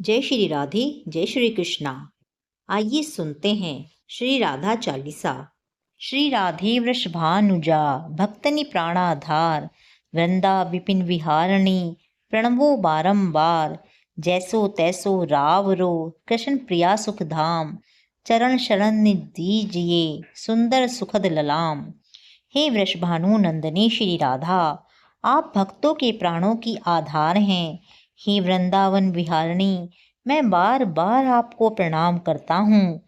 जय श्री राधे, जय श्री कृष्णा। आइए सुनते हैं श्री राधा चालीसा। श्री राधे वृषभानुजा भक्तनि प्राणाधार, वृंदा विपिन विहारिणी प्रणवो बारंबार। जैसो तैसो रावरो कृष्ण प्रिया सुख धाम, चरण शरण निज दीजिए सुंदर सुखद ललाम। हे वृषभानु नंदनी श्री राधा, आप भक्तों के प्राणों की आधार हैं। हे वृंदावन विहारिणी, मैं बार बार आपको प्रणाम करता हूँ।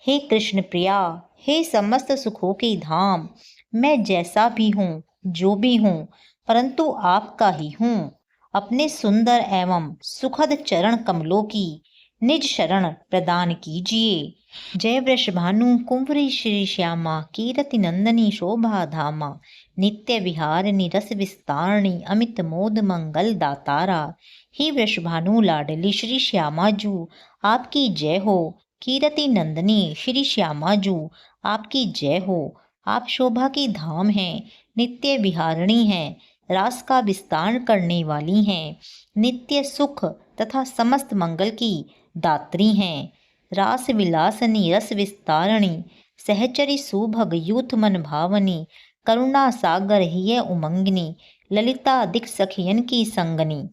हे कृष्ण प्रिया, हे समस्त सुखों के धाम, मैं जैसा भी हूँ, जो भी हूँ, परंतु आपका ही हूँ। अपने सुंदर एवं सुखद चरण कमलों की निज शरण प्रदान कीजिए। जय वृषभानु कुंवरी श्री श्यामा, कीरति नंदनी शोभा धामा, नित्य विहारिणी रस विस्तारणी अमित मोद मंगल दातारा। हे वृषभानु लाडली श्री श्यामा जू, आपकी जय हो। कीरति नंदनी श्री श्यामा जू, आपकी जय हो। आप शोभा की धाम हैं, नित्य विहारिणी हैं, रास का विस्तार करने वाली हैं, नित्य सुख तथा समस्त मंगल की दात्री हैं। रास विलासनी रस विस्तारणी, सहचरी सुभग यूथ मन भावनी, करुणा सागर हिय उमंगिनी, ललिता दिख सखियन की संगनी।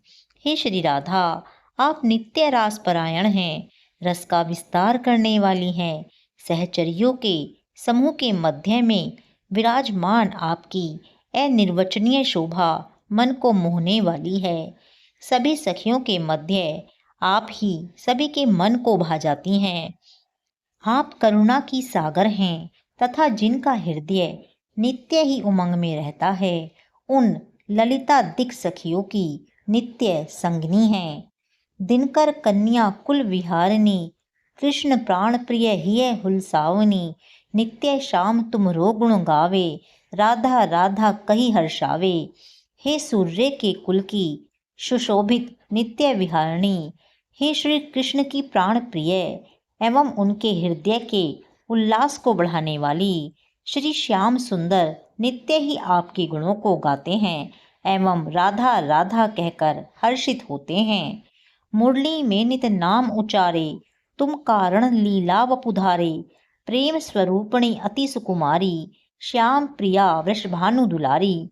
हे श्री राधा, आप नित्य रास परायण हैं, रस का विस्तार करने वाली हैं। सहचरियों के समूह के मध्य में विराजमान आपकी अनिर्वचनीय शोभा मन को मोहने वाली है। सभी सखियों के मध्य आप ही सभी के मन को भा जाती हैं। आप करुणा की सागर हैं तथा जिनका हृदय नित्य ही उमंग में रहता है, उन ललिता दिक सखियों की नित्य संगनी हैं। दिनकर कन्या कुल विहारिणी, कृष्ण प्राण प्रिय हिय हुलसावनी, नित्य शाम तुम रो गुण गावे, राधा राधा कही हर्षावे। हे सूर्य के कुल की सुशोभित नित्य विहारिणी, हे श्री कृष्ण की प्राण प्रिय एवं उनके हृदय के उल्लास को बढ़ाने वाली, श्री श्याम सुंदर नित्य ही आपके गुणों को गाते हैं एवं राधा राधा कहकर हर्षित होते हैं। मुरली में नित नाम उचारे, तुम कारण लीला वपुधारे, प्रेम स्वरूपणी अति सुकुमारी, श्याम प्रिया वृषभानु दुलारी।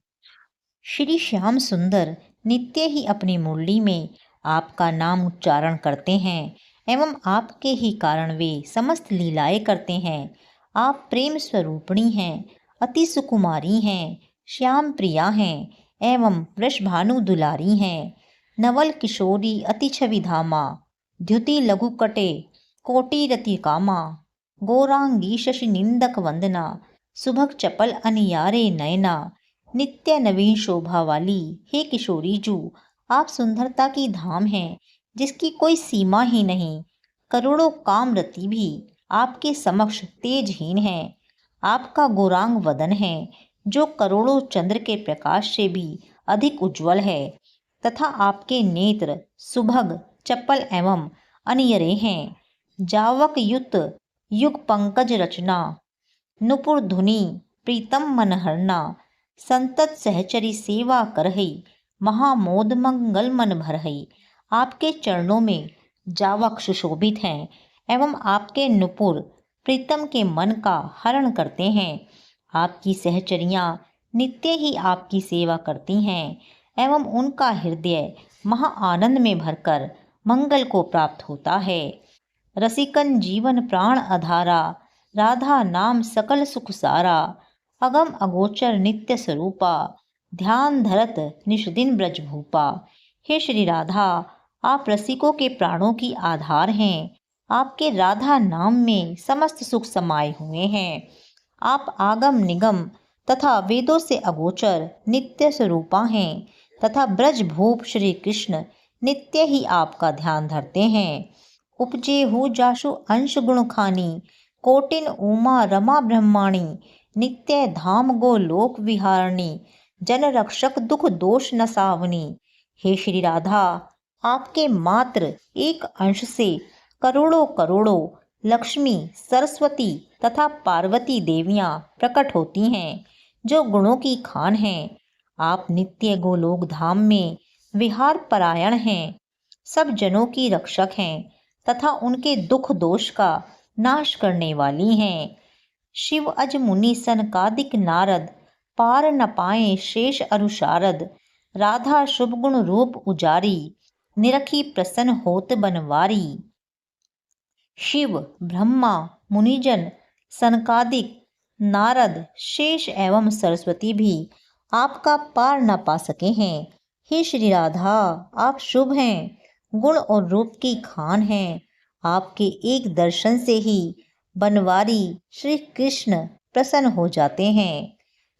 श्री श्याम सुंदर नित्य ही अपनी मुरली में आपका नाम उच्चारण करते हैं एवं आपके ही कारण वे समस्त लीलाएं करते हैं। आप प्रेम स्वरूपणी हैं, अति सुकुमारी हैं, श्याम प्रिया हैं एवं वृषभानु दुलारी हैं। नवल किशोरी अति छवि धामा, द्युति लघु कटे कोटि रति कामा, गौरांगी शशि निंदक वंदना, सुभग चपल अनियारे नयना, नित्य नवीन शोभा वाली। हे किशोरी जू, आप सुंदरता की धाम हैं, जिसकी कोई सीमा ही नहीं। करोड़ों कामरती भी आपके समक्ष तेजहीन हैं। आपका गौरांग वदन है, जो करोड़ों चंद्र के प्रकाश से भी अधिक उज्जवल है, तथा आपके नेत्र सुभग चपल एवं अनियरे हैं। जावक युक्त युग पंकज रचना, नुपुर धुनि प्रीतम मनहरना, संतत सहचरी सेवा करहई, महामोद मंगल मन भरहई। आपके चरणों में जावक सुशोभित हैं एवं आपके नुपुर प्रीतम के मन का हरण करते हैं। आपकी सहचरियाँ नित्य ही आपकी सेवा करती हैं एवं उनका हृदय महा आनंद में भरकर मंगल को प्राप्त होता है। रसिकन जीवन प्राण अधारा, राधा नाम सकल सुख सारा, अगम अगोचर नित्य स्वरूपा, ध्यान धरत निष्दिन ब्रज भूपा। हे श्री राधा, आप रसिकों के प्राणों की आधार हैं। आपके राधा नाम में समस्त सुख समाये हुए हैं। आप आगम निगम तथा वेदों से अगोचर नित्य स्वरूपा हैं तथा ब्रज भूप श्री कृष्ण नित्य ही आपका ध्यान धरते हैं। उपजे हु जाशु अंश गुण खानी, कोटिन उमा रमा ब्रह्माणी, नित्य धाम गो लोक विहारणी, जन रक्षक दुख दोष नसावनी। हे श्री राधा, आपके मात्र एक अंश से करोड़ों करोड़ों लक्ष्मी सरस्वती तथा पार्वती देवियाँ प्रकट होती हैं, जो गुणों की खान हैं। आप नित्य गोलोक धाम में विहार परायण हैं। सब जनों की रक्षक हैं तथा उनके दुख दोष का नाश करने वाली हैं। शिव अज मुनि सनकादिक नारद, पार न पाए शेष अरुशारद। राधा शुभ गुण रूप उजारी, निरखी प्रसन्न होत बनवारी। शिव, ब्रह्मा, मुनिजन, सनकादिक, नारद, शेष एवं सरस्वती भी आपका पार न पा सके हैं। हे श्री राधा, आप शुभ हैं, गुण और रूप की खान हैं। आपके एक दर्शन से ही बनवारी श्री कृष्ण प्रसन्न हो जाते हैं।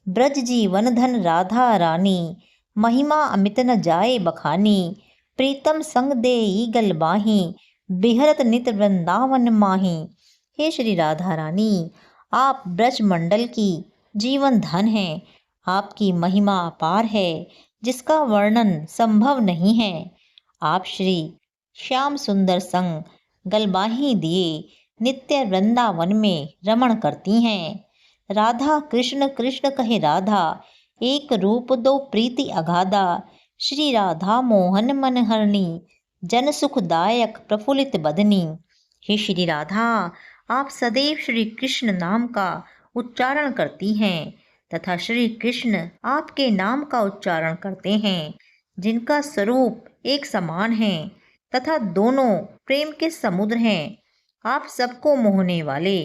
ब्रज जीवन धन राधा रानी, महिमा अमित न जाए बखानी। प्रीतम संग देई गल बाही, बिहरत नित वृंदावन माही। हे श्री राधा रानी, आप ब्रज मंडल की जीवन धन हैं। आपकी महिमा अपार है, जिसका वर्णन संभव नहीं है। आप श्री श्याम सुंदर संग गलबाही दिए नित्य वृंदावन में रमण करती हैं। राधा कृष्ण कृष्ण कहे राधा, एक रूप दो प्रीति अगाधा। श्री राधा मोहन मन हरणी, जन सुखदायक प्रफुल्लित बदनी। हे श्री राधा, आप सदैव श्री कृष्ण नाम का उच्चारण करती हैं तथा श्री कृष्ण आपके नाम का उच्चारण करते हैं, जिनका स्वरूप एक समान है तथा दोनों प्रेम के समुद्र हैं। आप सबको मोहने वाले,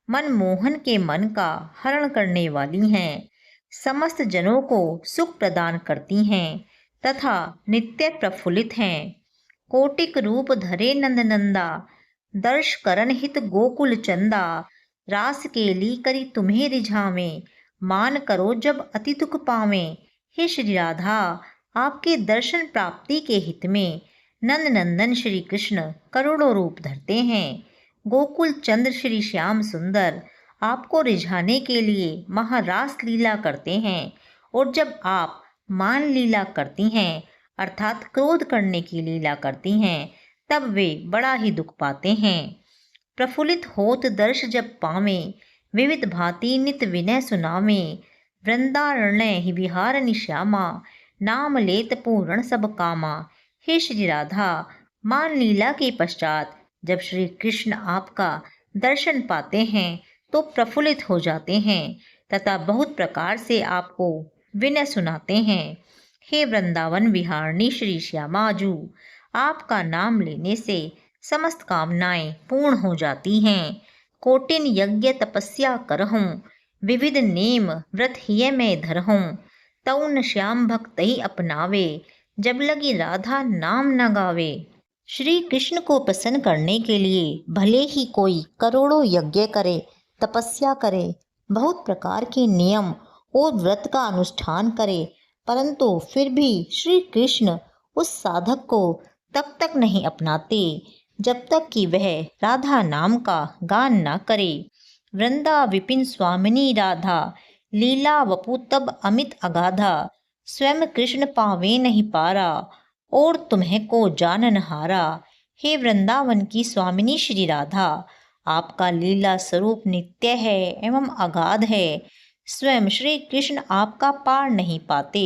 मनमोहन के मन का हरण करने वाली हैं, समस्त जनों को सुख प्रदान करती हैं तथा नित्य प्रफुल्लित हैं। कोटिक रूप धरे नंद नंदा, दर्श करन हित गोकुल चंदा। रास केली करी तुम्हें रिझावे, मान करो जब अति दुख पावे। हे श्री राधा, आपके दर्शन प्राप्ति के हित में नंद नंदन श्री कृष्ण करोड़ों रूप धरते हैं। गोकुल चंद्र श्री श्याम सुंदर आपको रिझाने के लिए महारास लीला करते हैं, और जब आप मान लीला करती हैं अर्थात क्रोध करने की लीला करती हैं, तब वे बड़ा ही दुख पाते हैं। प्रफुल्लित होत दर्श जब पावे, विविध भांति नित विनय सुनावे। वृंदारण्य ही विहार श्यामा, नाम लेत पूर्ण सब कामा। हे श्री राधा, मान लीला के पश्चात जब श्री कृष्ण आपका दर्शन पाते हैं तो प्रफुल्लित हो जाते हैं तथा बहुत प्रकार से आपको विनय सुनाते हैं। हे वृंदावन विहारणी श्री श्यामाजू, आपका नाम लेने से समस्त कामनाएं पूर्ण हो जाती हैं। कोटिन यज्ञ तपस्या करहूँ, विविध नेम व्रत हिय मैं धरहूँ। तउन श्याम भक्त ही अपनावे, जब लगी राधा नाम न गावे। श्री कृष्ण को प्रसन्न करने के लिए भले ही कोई करोड़ों यज्ञ करे, तपस्या करे, बहुत प्रकार के नियम और व्रत का अनुष्ठान करे, परंतु फिर भी श्री कृष्ण उस साधक को तब तक नहीं अपनाते जब तक कि वह राधा नाम का गान न करे। वृंदा विपिन स्वामिनी राधा, लीला वपु तब अमित अगाधा। स्वयं कृष्ण पावे नहीं पारा, और तुम्हें को जानन हारा। हे वृंदावन की स्वामिनी श्री राधा, आपका लीला स्वरूप नित्य है एवं अगाध है। स्वयं श्री कृष्ण आपका पार नहीं पाते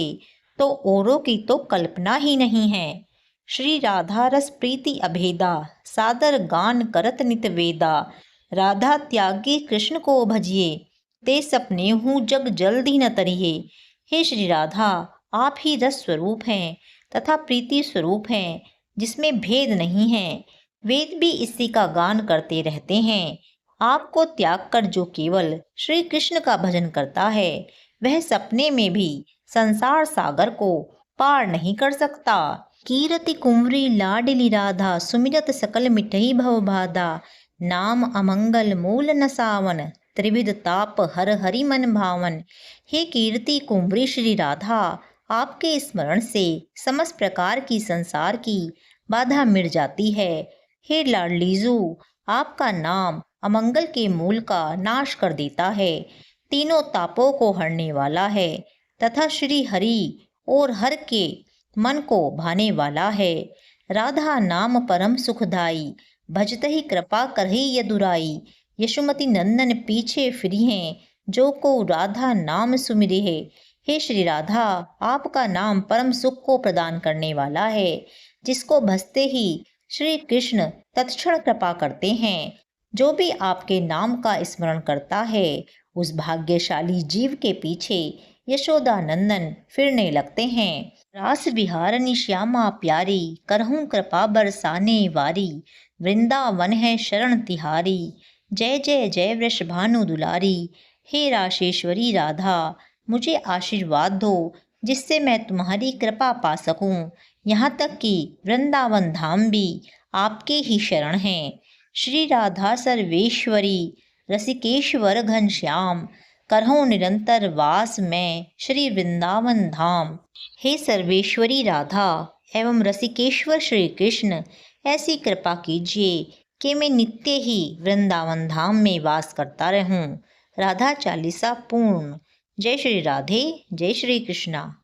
तो औरों की तो कल्पना ही नहीं है। श्री राधा रस प्रीति अभेदा, सादर गान करत नित वेदा। राधा त्यागी कृष्ण को भजिए, ते सपने हूँ जग जल्दी न तरिए। हे श्री राधा, आप ही रस स्वरूप हैं तथा प्रीति स्वरूप हैं, जिसमें भेद नहीं है। वेद भी इसी का गान करते रहते हैं। आपको त्याग कर जो केवल श्री कृष्ण का भजन करता है, वह सपने में भी संसार सागर को पार नहीं कर सकता। कीरति कुंवरी लाडली राधा, सुमिरत सकल मिटई भव बाधा। नाम अमंगल मूल न सावन, त्रिविध ताप हर हरि मन भावन। हे कीर्ति कुंवरी श्री राधा, आपके स्मरण से समस्त प्रकार की संसार की बाधा मिट जाती है। हे लाडलीजू, आपका नाम अमंगल के मूल का नाश कर देता है, तीनों तापों को हरने वाला है तथा श्री हरि और हर के मन को भाने वाला है। राधा नाम परम सुखदाई, भजत ही कृपा करही यदुराई। यशोमती नंदन पीछे फिरी हैं, जो को राधा नाम सुमिरे है। हे श्री राधा, आपका नाम परम सुख को प्रदान करने वाला है जिसको भसते ही श्री कृष्ण तत्क्षण कृपा करते हैं। जो भी आपके नाम का स्मरण करता है उस भाग्यशाली जीव के पीछे यशोदा नंदन फिरने लगते हैं। रास विहारनी श्यामा प्यारी, करहूँ कृपा बरसाने वारी, वृंदावन है शरण तिहारी, जय जय जय वृषभानु दुलारी। हे राशेश्वरी राधा, मुझे आशीर्वाद दो जिससे मैं तुम्हारी कृपा पा सकूं। यहाँ तक कि वृंदावन धाम भी आपके ही शरण हैं। श्री राधा सर्वेश्वरी, रसिकेश्वर घनश्याम, करहूँ निरंतर वास मैं श्री वृंदावन धाम। हे सर्वेश्वरी राधा एवं रसिकेश्वर श्री कृष्ण, ऐसी कृपा कीजिए कि मैं नित्य ही वृंदावन धाम में वास करता रहूं। राधा चालीसा पूर्ण। जय श्री राधे, जय श्री कृष्णा।